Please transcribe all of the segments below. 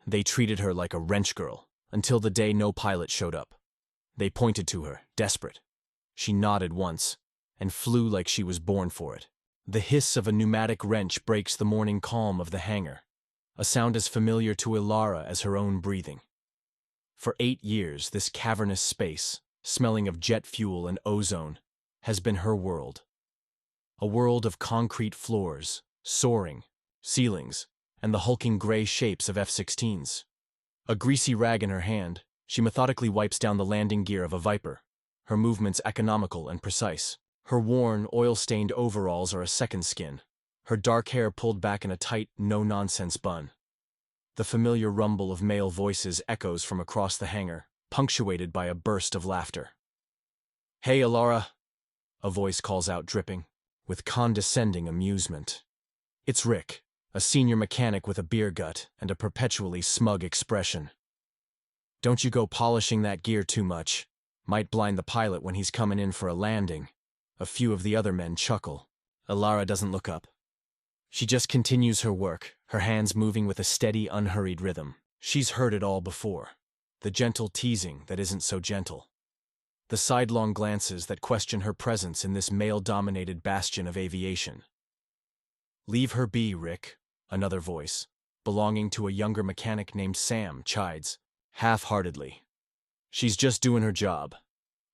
They treated her like a wrench girl, until the day no pilot showed up. They pointed to her, desperate. She nodded once, and flew like she was born for it. The hiss of a pneumatic wrench breaks the morning calm of the hangar, a sound as familiar to Ilara as her own breathing. For 8 years, this cavernous space, smelling of jet fuel and ozone, has been her world. A world of concrete floors, soaring ceilings, and the hulking gray shapes of F-16s. A greasy rag in her hand, she methodically wipes down the landing gear of a Viper, her movements economical and precise. Her worn, oil-stained overalls are a second skin, her dark hair pulled back in a tight, no-nonsense bun. The familiar rumble of male voices echoes from across the hangar, punctuated by a burst of laughter. "Hey, Ilara," a voice calls out, dripping with condescending amusement. It's Rick, a senior mechanic with a beer gut and a perpetually smug expression. "Don't you go polishing that gear too much. Might blind the pilot when he's coming in for a landing." A few of the other men chuckle. Ilara doesn't look up. She just continues her work, her hands moving with a steady, unhurried rhythm. She's heard it all before. The gentle teasing that isn't so gentle. The sidelong glances that question her presence in this male-dominated bastion of aviation. "Leave her be, Rick," another voice, belonging to a younger mechanic named Sam, chides, half-heartedly. "She's just doing her job."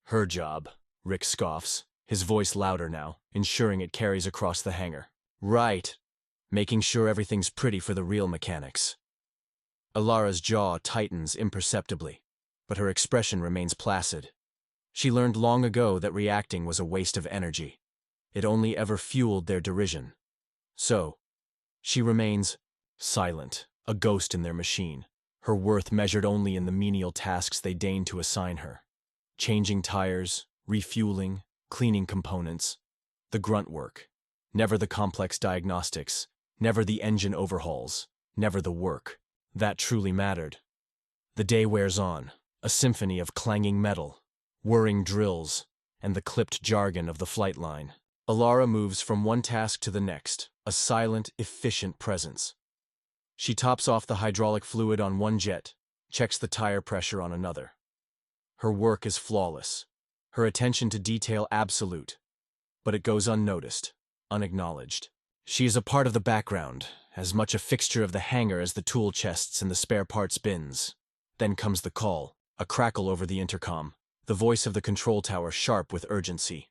"Her job," Rick scoffs, his voice louder now, ensuring it carries across the hangar. "Right. Making sure everything's pretty for the real mechanics." Ilara's jaw tightens imperceptibly, but her expression remains placid. She learned long ago that reacting was a waste of energy. It only ever fueled their derision. So, she remains silent, a ghost in their machine, her worth measured only in the menial tasks they deign to assign her. Changing tires, refueling, cleaning components, the grunt work. Never the complex diagnostics, never the engine overhauls, never the work. That truly mattered. The day wears on, a symphony of clanging metal, whirring drills, and the clipped jargon of the flight line. Ilara moves from one task to the next, a silent, efficient presence. She tops off the hydraulic fluid on one jet, checks the tire pressure on another. Her work is flawless, her attention to detail absolute, but it goes unnoticed, unacknowledged. She is a part of the background, as much a fixture of the hangar as the tool chests and the spare parts bins. Then comes the call, a crackle over the intercom, the voice of the control tower sharp with urgency.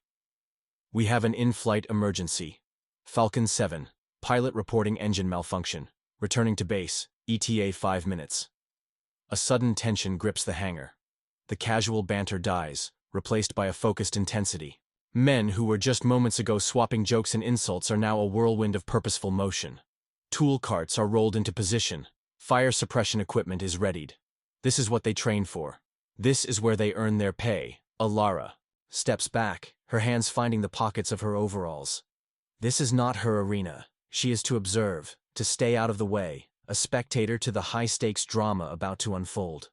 "We have an in-flight emergency. Falcon 7, pilot reporting engine malfunction. Returning to base, ETA 5 minutes. A sudden tension grips the hangar. The casual banter dies, replaced by a focused intensity. Men who were just moments ago swapping jokes and insults are now a whirlwind of purposeful motion. Tool carts are rolled into position. Fire suppression equipment is readied. This is what they train for. This is where they earn their pay. Ilara steps back, her hands finding the pockets of her overalls. This is not her arena. She is to observe, to stay out of the way, a spectator to the high-stakes drama about to unfold.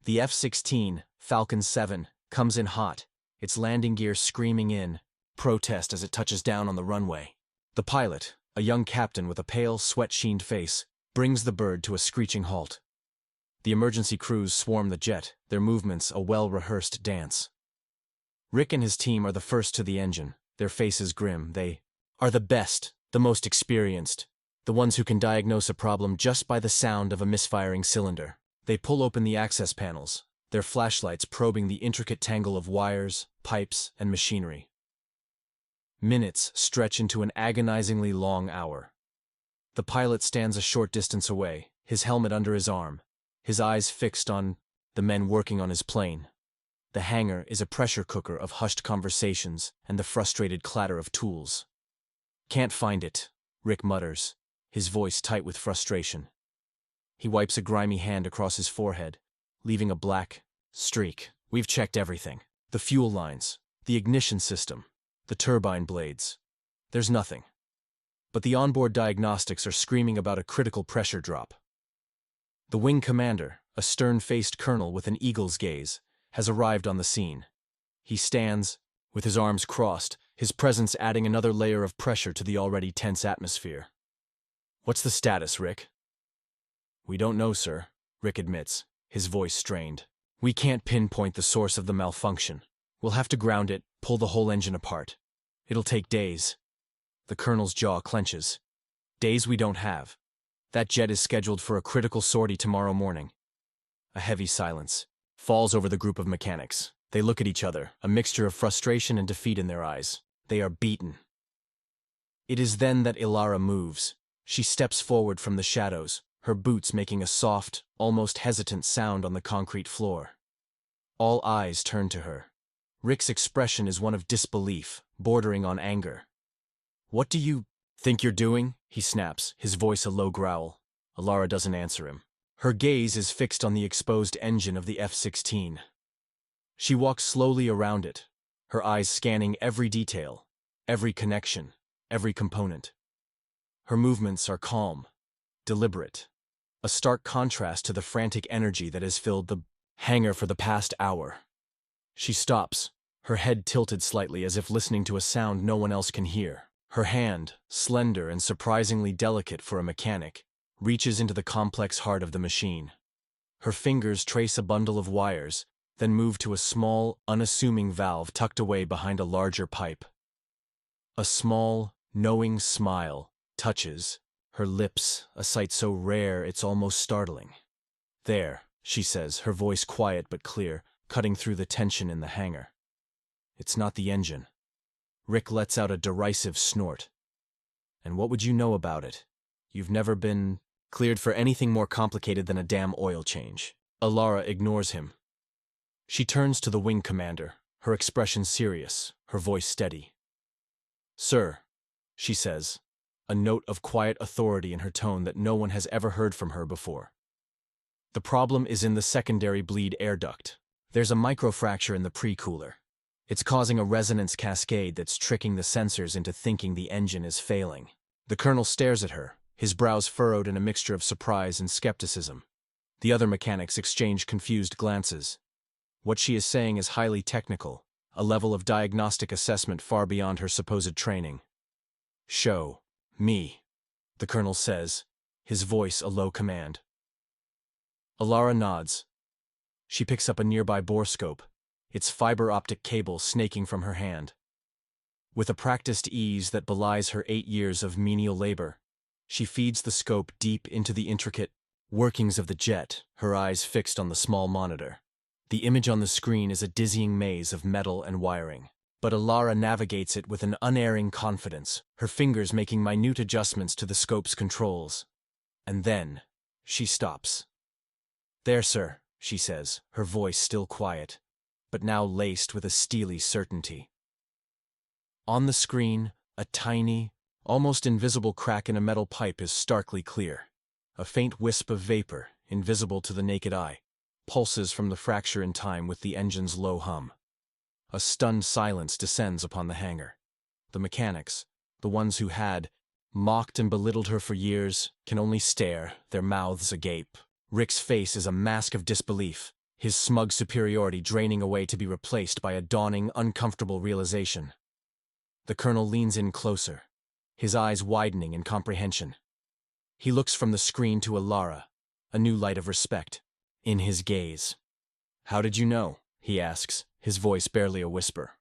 The F-16, Falcon 7, comes in hot, its landing gear screaming in protest as it touches down on the runway. The pilot, a young captain with a pale, sweat-sheened face, brings the bird to a screeching halt. The emergency crews swarm the jet, their movements a well-rehearsed dance. Rick and his team are the first to the engine, their faces grim. They are the best, the most experienced, the ones who can diagnose a problem just by the sound of a misfiring cylinder. They pull open the access panels, their flashlights probing the intricate tangle of wires, pipes, and machinery. Minutes stretch into an agonizingly long hour. The pilot stands a short distance away, his helmet under his arm, his eyes fixed on the men working on his plane. The hangar is a pressure cooker of hushed conversations and the frustrated clatter of tools. "Can't find it," Rick mutters, his voice tight with frustration. He wipes a grimy hand across his forehead, leaving a black streak. "We've checked everything. The fuel lines, the ignition system, the turbine blades. There's nothing. But the onboard diagnostics are screaming about a critical pressure drop." The wing commander, a stern-faced colonel with an eagle's gaze, has arrived on the scene. He stands, with his arms crossed, his presence adding another layer of pressure to the already tense atmosphere. "What's the status, Rick?" We don't know, sir, Rick admits, his voice strained. We can't pinpoint the source of the malfunction. We'll have to ground it, pull the whole engine apart. It'll take days. The colonel's jaw clenches. Days we don't have. That jet is scheduled for a critical sortie tomorrow morning. A heavy silence falls over the group of mechanics. They look at each other, a mixture of frustration and defeat in their eyes. They are beaten. It is then that Ilara moves. She steps forward from the shadows, her boots making a soft, almost hesitant sound on the concrete floor. All eyes turn to her. Rick's expression is one of disbelief, bordering on anger. What do you think you're doing? He snaps, his voice a low growl. Ilara doesn't answer him. Her gaze is fixed on the exposed engine of the F-16. She walks slowly around it, her eyes scanning every detail, every connection, every component. Her movements are calm, deliberate, a stark contrast to the frantic energy that has filled the hangar for the past hour. She stops, her head tilted slightly as if listening to a sound no one else can hear. Her hand, slender and surprisingly delicate for a mechanic, reaches into the complex heart of the machine. Her fingers trace a bundle of wires, then move to a small, unassuming valve tucked away behind a larger pipe. A small, knowing smile touches her lips, a sight so rare it's almost startling. There, she says, her voice quiet but clear, cutting through the tension in the hangar. It's not the engine. Rick lets out a derisive snort. And what would you know about it? You've never been cleared for anything more complicated than a damn oil change. Ilara ignores him. She turns to the wing commander, her expression serious, her voice steady. Sir, she says, a note of quiet authority in her tone that no one has ever heard from her before. The problem is in the secondary bleed air duct. There's a microfracture in the pre-cooler. It's causing a resonance cascade that's tricking the sensors into thinking the engine is failing. The colonel stares at her, his brows furrowed in a mixture of surprise and skepticism. The other mechanics exchange confused glances. What she is saying is highly technical, a level of diagnostic assessment far beyond her supposed training. Show me, the colonel says, his voice a low command. Ilara nods. She picks up a nearby borescope, its fiber-optic cable snaking from her hand. With a practiced ease that belies her 8 years of menial labor, she feeds the scope deep into the intricate workings of the jet, her eyes fixed on the small monitor. The image on the screen is a dizzying maze of metal and wiring, but Ilara navigates it with an unerring confidence, her fingers making minute adjustments to the scope's controls. And then, she stops. There, sir, she says, her voice still quiet, but now laced with a steely certainty. On the screen, a tiny, almost invisible crack in a metal pipe is starkly clear. A faint wisp of vapor, invisible to the naked eye, pulses from the fracture in time with the engine's low hum. A stunned silence descends upon the hangar. The mechanics, the ones who had mocked and belittled her for years, can only stare, their mouths agape. Rick's face is a mask of disbelief, his smug superiority draining away to be replaced by a dawning, uncomfortable realization. The colonel leans in closer, his eyes widening in comprehension. He looks from the screen to Ilara, a new light of respect in his gaze. How did you know? He asks, his voice barely a whisper.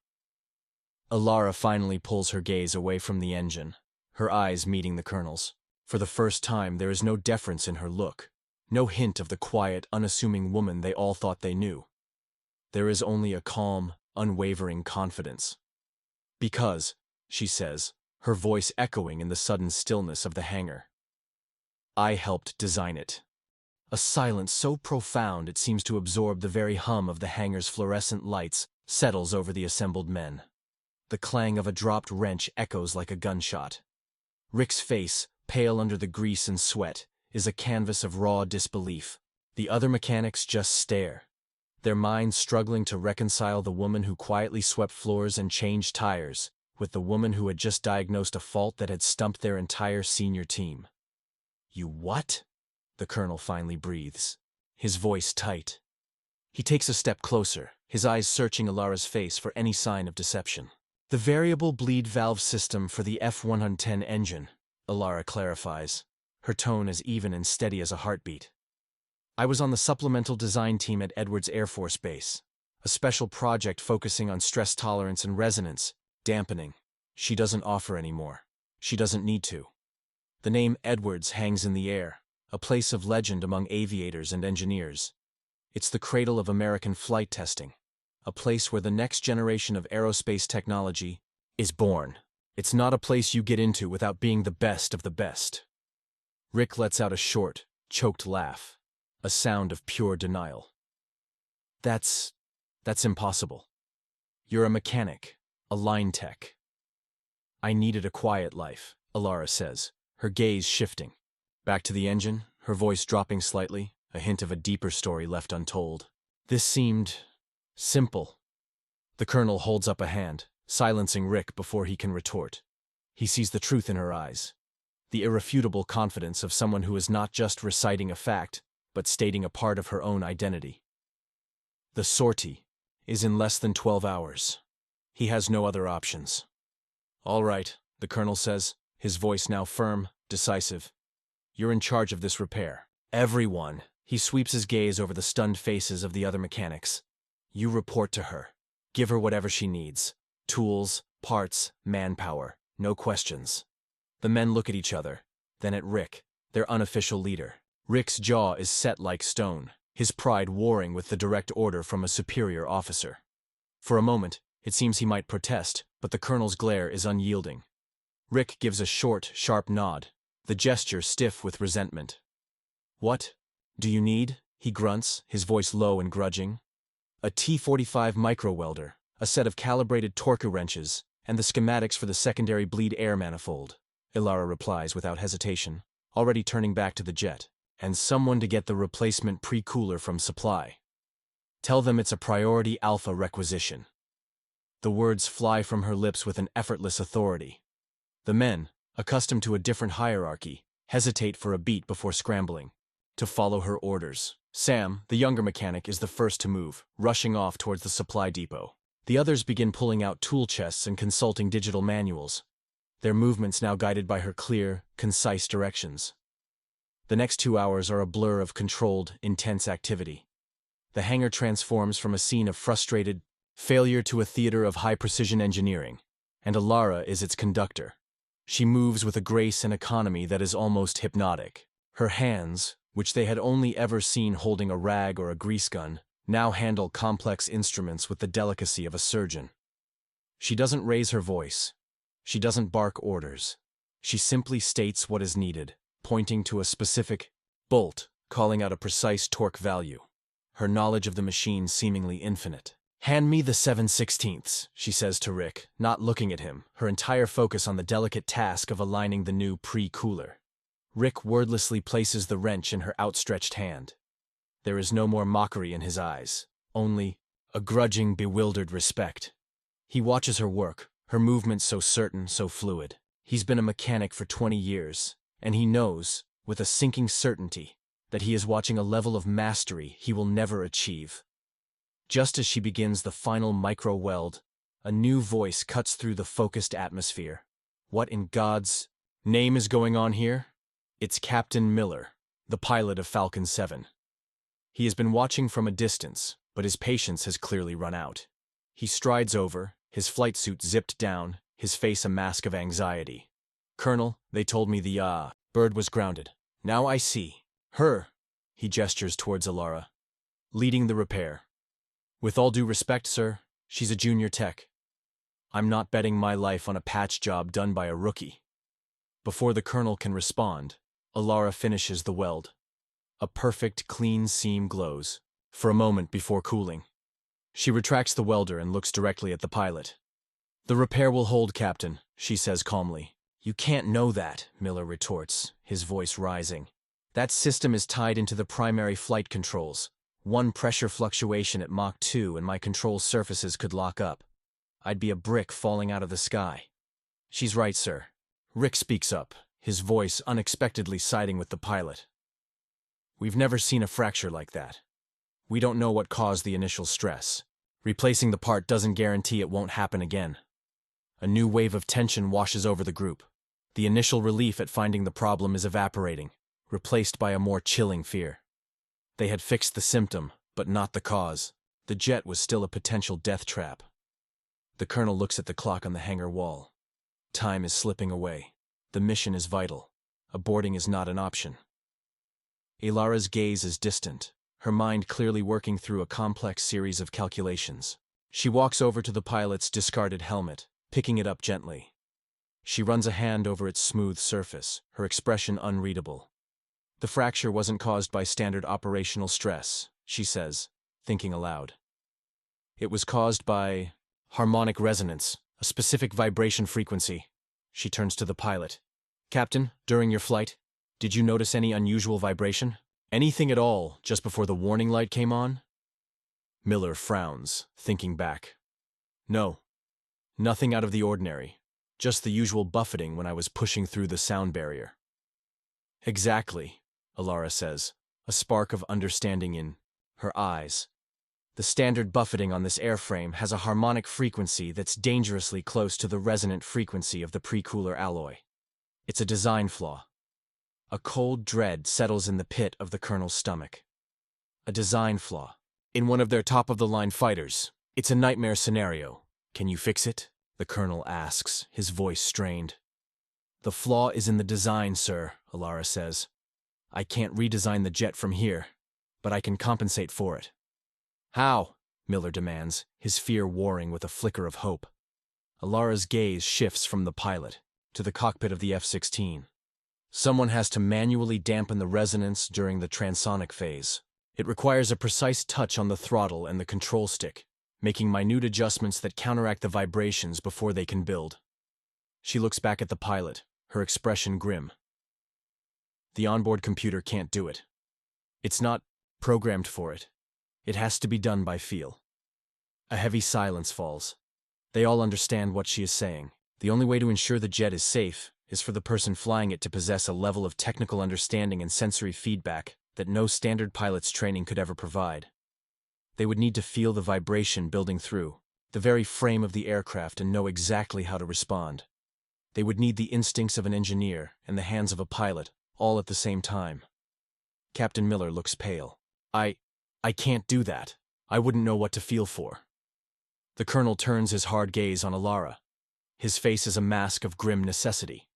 Ilara finally pulls her gaze away from the engine, her eyes meeting the colonel's. For the first time, there is no deference in her look, no hint of the quiet, unassuming woman they all thought they knew. There is only a calm, unwavering confidence. Because, she says, her voice echoing in the sudden stillness of the hangar, I helped design it. A silence so profound it seems to absorb the very hum of the hangar's fluorescent lights settles over the assembled men. The clang of a dropped wrench echoes like a gunshot. Rick's face, pale under the grease and sweat, is a canvas of raw disbelief. The other mechanics just stare, their minds struggling to reconcile the woman who quietly swept floors and changed tires with the woman who had just diagnosed a fault that had stumped their entire senior team. You what? The colonel finally breathes, his voice tight. He takes a step closer, his eyes searching Ilara's face for any sign of deception. The variable bleed valve system for the F-110 engine, Ilara clarifies, her tone as even and steady as a heartbeat. I was on the supplemental design team at Edwards Air Force Base, a special project focusing on stress tolerance and resonance dampening. She doesn't offer anymore. She doesn't need to. The name Edwards hangs in the air, a place of legend among aviators and engineers. It's the cradle of American flight testing, a place where the next generation of aerospace technology is born. It's not a place you get into without being the best of the best. Rick lets out a short, choked laugh, a sound of pure denial. That's impossible. You're a mechanic, a line tech. I needed a quiet life, Alara says, her gaze shifting. Back to the engine, her voice dropping slightly, a hint of a deeper story left untold. This seemed simple. The colonel holds up a hand, silencing Rick before he can retort. He sees the truth in her eyes, the irrefutable confidence of someone who is not just reciting a fact, but stating a part of her own identity. The sortie is in less than 12 hours. He has no other options. All right, the colonel says, his voice now firm, decisive. You're in charge of this repair. Everyone. He sweeps his gaze over the stunned faces of the other mechanics. You report to her. Give her whatever she needs. Tools, parts, manpower. No questions. The men look at each other, then at Rick, their unofficial leader. Rick's jaw is set like stone, his pride warring with the direct order from a superior officer. For a moment, it seems he might protest, but the colonel's glare is unyielding. Rick gives a short, sharp nod, the gesture stiff with resentment. What do you need? He grunts, his voice low and grudging. A T-45 micro-welder, a set of calibrated torque wrenches, and the schematics for the secondary bleed air manifold, Ilara replies without hesitation, already turning back to the jet, and someone to get the replacement pre-cooler from supply. Tell them it's a priority alpha requisition. The words fly from her lips with an effortless authority. The men, accustomed to a different hierarchy, hesitate for a beat before scrambling to follow her orders. Sam, the younger mechanic, is the first to move, rushing off towards the supply depot. The others begin pulling out tool chests and consulting digital manuals, their movements now guided by her clear, concise directions. The next 2 hours are a blur of controlled, intense activity. The hangar transforms from a scene of frustrated failure to a theater of high-precision engineering, and Alara is its conductor. She moves with a grace and economy that is almost hypnotic. Her hands, which they had only ever seen holding a rag or a grease gun, now handle complex instruments with the delicacy of a surgeon. She doesn't raise her voice. She doesn't bark orders. She simply states what is needed, pointing to a specific bolt, calling out a precise torque value. Her knowledge of the machine seemingly infinite. Hand me the 7/16, she says to Rick, not looking at him, her entire focus on the delicate task of aligning the new pre-cooler. Rick wordlessly places the wrench in her outstretched hand. There is no more mockery in his eyes, only a grudging, bewildered respect. He watches her work, her movements so certain, so fluid. He's been a mechanic for 20 years, and he knows, with a sinking certainty, that he is watching a level of mastery he will never achieve. Just as she begins the final micro-weld, a new voice cuts through the focused atmosphere. What in God's name is going on here? It's Captain Miller, the pilot of Falcon 7. He has been watching from a distance, but his patience has clearly run out. He strides over, his flight suit zipped down, his face a mask of anxiety. Colonel, they told me the bird was grounded. Now I see. Her, he gestures towards Alara, leading the repair. With all due respect, sir, she's a junior tech. I'm not betting my life on a patch job done by a rookie. Before the colonel can respond, Alara finishes the weld. A perfect, clean seam glows, for a moment before cooling. She retracts the welder and looks directly at the pilot. The repair will hold, Captain, she says calmly. You can't know that, Miller retorts, his voice rising. That system is tied into the primary flight controls. One pressure fluctuation at Mach 2 and my control surfaces could lock up. I'd be a brick falling out of the sky. She's right, sir. Rick speaks up, his voice unexpectedly siding with the pilot. We've never seen a fracture like that. We don't know what caused the initial stress. Replacing the part doesn't guarantee it won't happen again. A new wave of tension washes over the group. The initial relief at finding the problem is evaporating, replaced by a more chilling fear. They had fixed the symptom, but not the cause. The jet was still a potential death trap. The colonel looks at the clock on the hangar wall. Time is slipping away. The mission is vital. Aborting is not an option. Ilara's gaze is distant, her mind clearly working through a complex series of calculations. She walks over to the pilot's discarded helmet, picking it up gently. She runs a hand over its smooth surface, her expression unreadable. The fracture wasn't caused by standard operational stress, she says, thinking aloud. It was caused by harmonic resonance, a specific vibration frequency. She turns to the pilot. Captain, during your flight, did you notice any unusual vibration? Anything at all just before the warning light came on? Miller frowns, thinking back. No, nothing out of the ordinary. Just the usual buffeting when I was pushing through the sound barrier. Exactly, Ilara says, a spark of understanding in her eyes. The standard buffeting on this airframe has a harmonic frequency that's dangerously close to the resonant frequency of the pre-cooler alloy. It's a design flaw. A cold dread settles in the pit of the colonel's stomach. A design flaw. In one of their top-of-the-line fighters. It's a nightmare scenario. Can you fix it? The colonel asks, his voice strained. The flaw is in the design, sir, Ilara says. I can't redesign the jet from here, but I can compensate for it. How? Miller demands, his fear warring with a flicker of hope. Ilara's gaze shifts from the pilot to the cockpit of the F-16. Someone has to manually dampen the resonance during the transonic phase. It requires a precise touch on the throttle and the control stick, making minute adjustments that counteract the vibrations before they can build. She looks back at the pilot, her expression grim. The onboard computer can't do it. It's not programmed for it. It has to be done by feel. A heavy silence falls. They all understand what she is saying. The only way to ensure the jet is safe is for the person flying it to possess a level of technical understanding and sensory feedback that no standard pilot's training could ever provide. They would need to feel the vibration building through the very frame of the aircraft and know exactly how to respond. They would need the instincts of an engineer and the hands of a pilot, all at the same time. Captain Miller looks pale. I can't do that. I wouldn't know what to feel for. The colonel turns his hard gaze on Ilara. His face is a mask of grim necessity.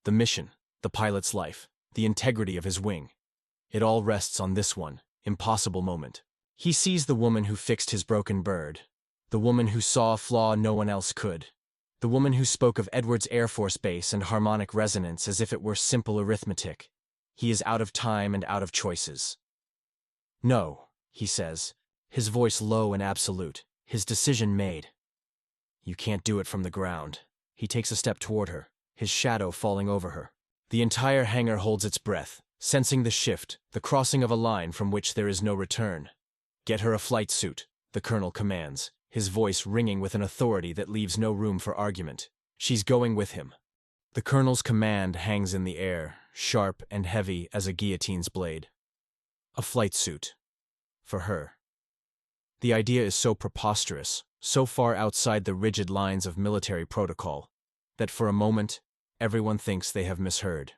The mission, the pilot's life, the integrity of his wing. It all rests on this one, impossible moment. He sees the woman who fixed his broken bird, the woman who saw a flaw no one else could, the woman who spoke of Edwards Air Force Base and harmonic resonance as if it were simple arithmetic. He is out of time and out of choices. No, he says, his voice low and absolute, his decision made. You can't do it from the ground. He takes a step toward her, his shadow falling over her. The entire hangar holds its breath, sensing the shift, the crossing of a line from which there is no return. Get her a flight suit, the colonel commands, his voice ringing with an authority that leaves no room for argument. She's going with him. The colonel's command hangs in the air, sharp and heavy as a guillotine's blade. A flight suit. For her. The idea is so preposterous, so far outside the rigid lines of military protocol, that for a moment, everyone thinks they have misheard.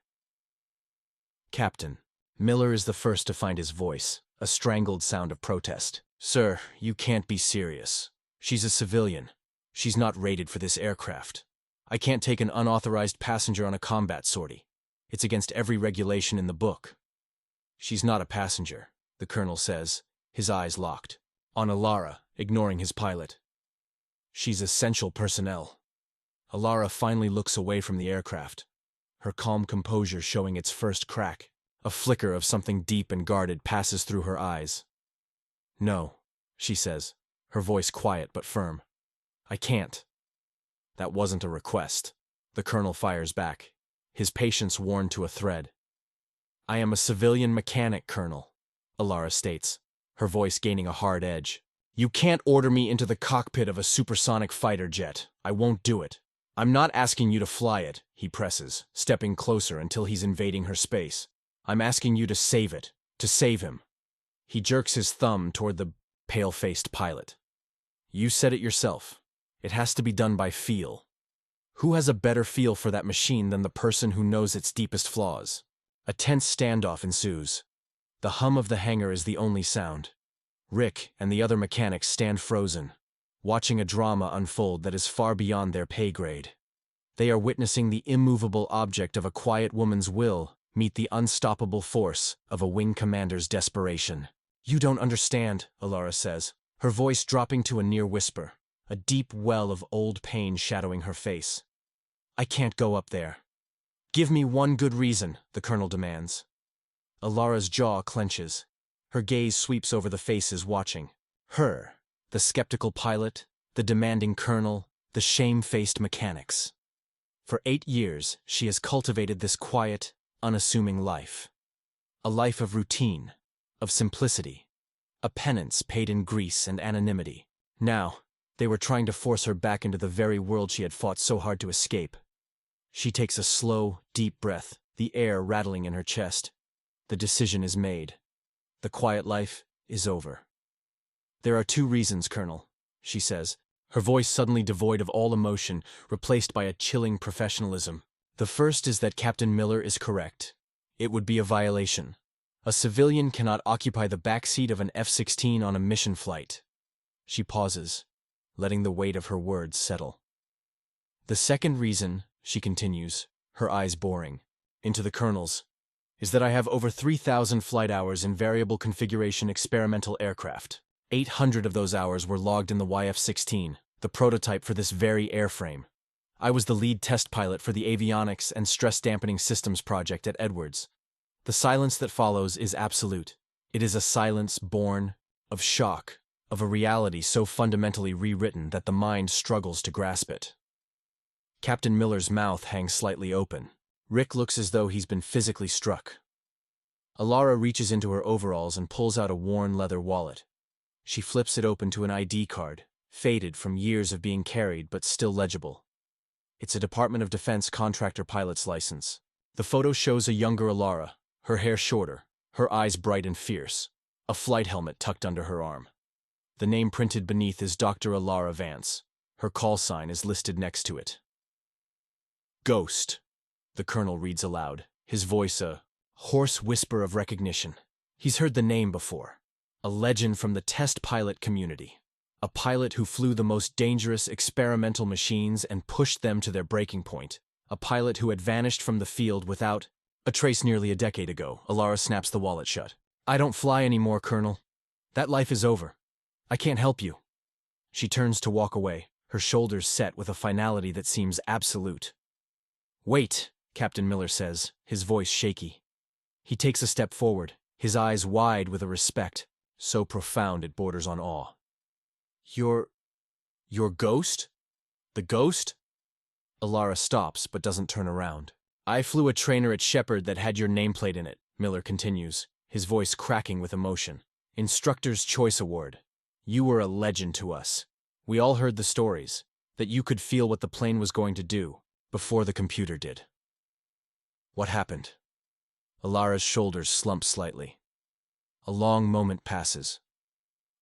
Captain. Miller is the first to find his voice, a strangled sound of protest. Sir, you can't be serious. She's a civilian. She's not rated for this aircraft. I can't take an unauthorized passenger on a combat sortie. It's against every regulation in the book. She's not a passenger, the colonel says, his eyes locked on Ilara, ignoring his pilot. She's essential personnel. Ilara finally looks away from the aircraft, her calm composure showing its first crack. A flicker of something deep and guarded passes through her eyes. No, she says, her voice quiet but firm. I can't. That wasn't a request. The colonel fires back, his patience worn to a thread. I am a civilian mechanic, Colonel, Ilara states, her voice gaining a hard edge. You can't order me into the cockpit of a supersonic fighter jet. I won't do it. I'm not asking you to fly it, he presses, stepping closer until he's invading her space. I'm asking you to save it, to save him. He jerks his thumb toward the pale-faced pilot. You said it yourself. It has to be done by feel. Who has a better feel for that machine than the person who knows its deepest flaws? A tense standoff ensues. The hum of the hangar is the only sound. Rick and the other mechanics stand frozen, watching a drama unfold that is far beyond their pay grade. They are witnessing the immovable object of a quiet woman's will meet the unstoppable force of a wing commander's desperation. "You don't understand," Alara says, her voice dropping to a near whisper, a deep well of old pain shadowing her face. "I can't go up there." "Give me one good reason," the colonel demands. Alara's jaw clenches. Her gaze sweeps over the faces watching. Her, the skeptical pilot, the demanding colonel, the shame-faced mechanics. For 8 years, she has cultivated this quiet, unassuming life. A life of routine, of simplicity, a penance paid in grease and anonymity. Now, they were trying to force her back into the very world she had fought so hard to escape. She takes a slow, deep breath, the air rattling in her chest. The decision is made. The quiet life is over. "There are 2 reasons, Colonel," she says, her voice suddenly devoid of all emotion, replaced by a chilling professionalism. "The first is that Captain Miller is correct. It would be a violation. A civilian cannot occupy the backseat of an F-16 on a mission flight." She pauses, letting the weight of her words settle. "The second reason," she continues, her eyes boring into the colonel's, "is that I have over 3,000 flight hours in variable configuration experimental aircraft. 800 of those hours were logged in the YF-16, the prototype for this very airframe. I was the lead test pilot for the avionics and stress-dampening systems project at Edwards. The silence that follows is absolute. It is a silence born of shock, of a reality so fundamentally rewritten that the mind struggles to grasp it." Captain Miller's mouth hangs slightly open. Rick looks as though he's been physically struck. Alara reaches into her overalls and pulls out a worn leather wallet. She flips it open to an ID card, faded from years of being carried but still legible. It's a Department of Defense contractor pilot's license. The photo shows a younger Alara, her hair shorter, her eyes bright and fierce, a flight helmet tucked under her arm. The name printed beneath is Dr. Alara Vance. Her call sign is listed next to it. "Ghost," the colonel reads aloud, his voice a hoarse whisper of recognition. He's heard the name before. A legend from the test pilot community. A pilot who flew the most dangerous experimental machines and pushed them to their breaking point. A pilot who had vanished from the field without a trace nearly a decade ago. Alara snaps the wallet shut. "I don't fly anymore, Colonel. That life is over. I can't help you." She turns to walk away, her shoulders set with a finality that seems absolute. "Wait," Captain Miller says, his voice shaky. He takes a step forward, his eyes wide with a respect so profound it borders on awe. Your Ghost? The Ghost?" Alara stops but doesn't turn around. "I flew a trainer at Shepard that had your nameplate in it," Miller continues, his voice cracking with emotion. "Instructor's Choice Award. You were a legend to us. We all heard the stories, that you could feel what the plane was going to do, before the computer did." "What happened?" Alara's shoulders slump slightly. A long moment passes.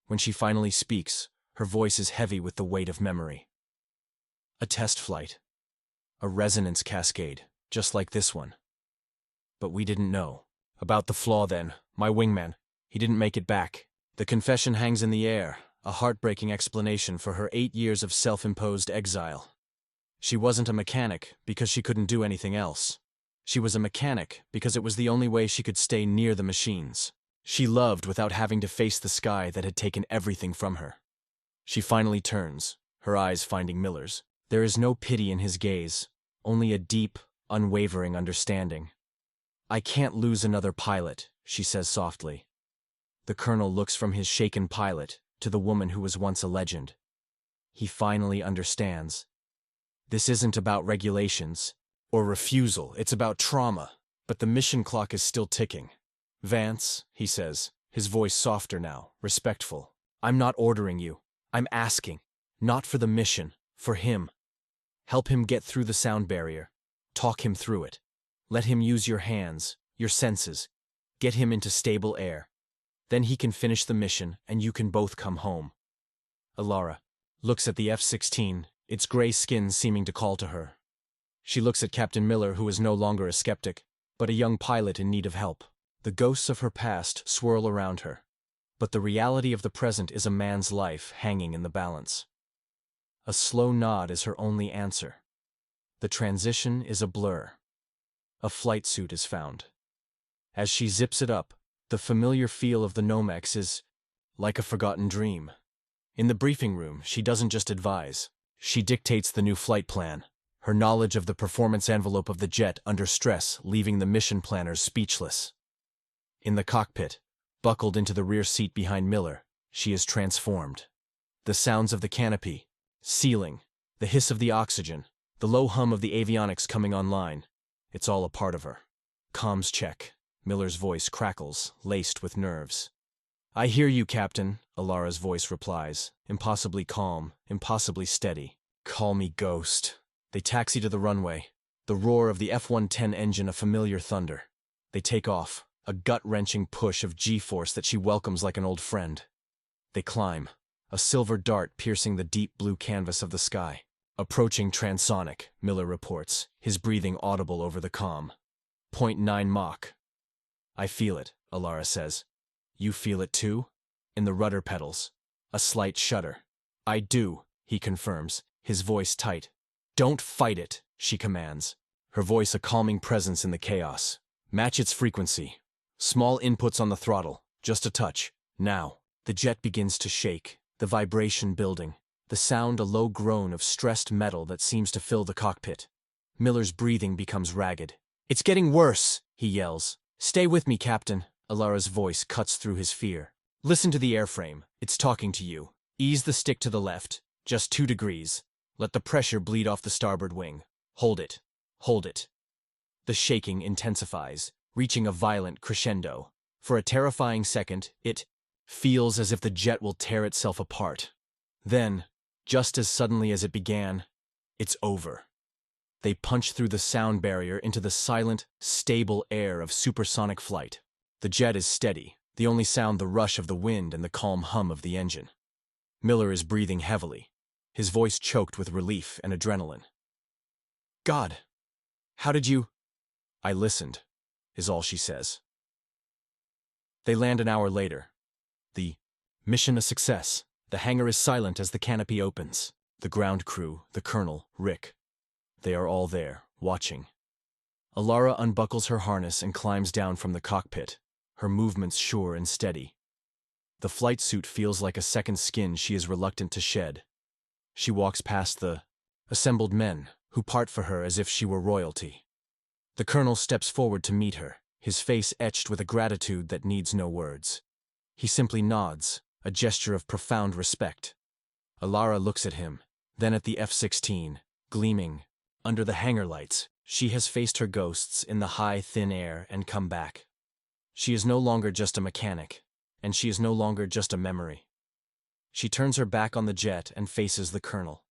When she finally speaks, her voice is heavy with the weight of memory. "A test flight. A resonance cascade, just like this one. But we didn't know. About the flaw then, my wingman, he didn't make it back." The confession hangs in the air, a heartbreaking explanation for her 8 years of self-imposed exile. She wasn't a mechanic because she couldn't do anything else. She was a mechanic because it was the only way she could stay near the machines. She loved without having to face the sky that had taken everything from her. She finally turns, her eyes finding Miller's. There is no pity in his gaze, only a deep, unwavering understanding. "I can't lose another pilot," she says softly. The colonel looks from his shaken pilot to the woman who was once a legend. He finally understands. This isn't about regulations or refusal, it's about trauma, but the mission clock is still ticking. "Vance," he says, his voice softer now, respectful. "I'm not ordering you. I'm asking. Not for the mission, for him. Help him get through the sound barrier. Talk him through it. Let him use your hands, your senses. Get him into stable air. Then he can finish the mission and you can both come home." Alara looks at the F-16, its gray skin seeming to call to her. She looks at Captain Miller, who is no longer a skeptic, but a young pilot in need of help. The ghosts of her past swirl around her, but the reality of the present is a man's life hanging in the balance. A slow nod is her only answer. The transition is a blur. A flight suit is found. As she zips it up, the familiar feel of the Nomex is like a forgotten dream. In the briefing room, she doesn't just advise. She dictates the new flight plan, her knowledge of the performance envelope of the jet under stress leaving the mission planners speechless. In the cockpit, buckled into the rear seat behind Miller, she is transformed. The sounds of the canopy, ceiling, the hiss of the oxygen, the low hum of the avionics coming online, it's all a part of her. Comms check. Miller's voice crackles, laced with nerves. "I hear you, Captain," Alara's voice replies, impossibly calm, impossibly steady. "Call me Ghost." They taxi to the runway, the roar of the F-110 engine a familiar thunder. They take off, a gut-wrenching push of G-force that she welcomes like an old friend. They climb, a silver dart piercing the deep blue canvas of the sky. "Approaching transonic," Miller reports, his breathing audible over the comm. "0.9 Mach. "I feel it," Alara says. "You feel it too?" In the rudder pedals, a slight shudder. "I do," he confirms, his voice tight. "Don't fight it," she commands, her voice a calming presence in the chaos. "Match its frequency. Small inputs on the throttle, just a touch. Now." The jet begins to shake, the vibration building, the sound a low groan of stressed metal that seems to fill the cockpit. Miller's breathing becomes ragged. "It's getting worse," he yells. "Stay with me, Captain." Alara's voice cuts through his fear. "Listen to the airframe. It's talking to you. Ease the stick to the left, just 2 degrees. Let the pressure bleed off the starboard wing. Hold it. Hold it." The shaking intensifies, reaching a violent crescendo. For a terrifying second, it feels as if the jet will tear itself apart. Then, just as suddenly as it began, it's over. They punch through the sound barrier into the silent, stable air of supersonic flight. The jet is steady, the only sound the rush of the wind and the calm hum of the engine. Miller is breathing heavily, his voice choked with relief and adrenaline. "God, how did you—" "I listened," is all she says. They land an hour later. The mission a success. The hangar is silent as the canopy opens. The ground crew, the colonel, Rick. They are all there, watching. Alara unbuckles her harness and climbs down from the cockpit, her movements sure and steady. The flight suit feels like a second skin she is reluctant to shed. She walks past the assembled men, who part for her as if she were royalty. The colonel steps forward to meet her, his face etched with a gratitude that needs no words. He simply nods, a gesture of profound respect. Alara looks at him, then at the F-16, gleaming. Under the hangar lights, she has faced her ghosts in the high, thin air and come back. She is no longer just a mechanic, and she is no longer just a memory. She turns her back on the jet and faces the colonel,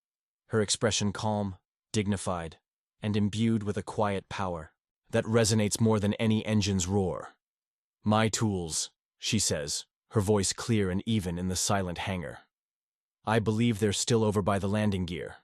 her expression calm, dignified, and imbued with a quiet power that resonates more than any engine's roar. "My tools," she says, her voice clear and even in the silent hangar. "I believe they're still over by the landing gear."